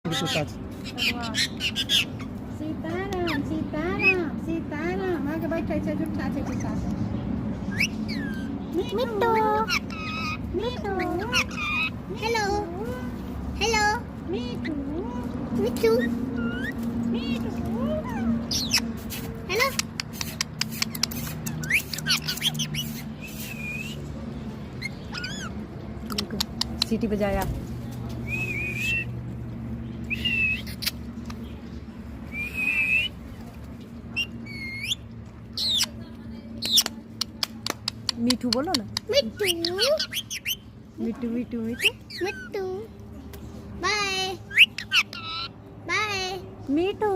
के साथ। सीताराम सीताराम सीताराम आगे बैठे छे जूठा छे के साथ मिट्टू मिट्टू हेलो हेलो मिट्टू मिट्टू मिट्टू हेलो सीटी बजाया। मीठू बोलो ना। मिट्टू मिट्टू मिट्टू मिट्टू मिट्टू बाय बाय मीठू।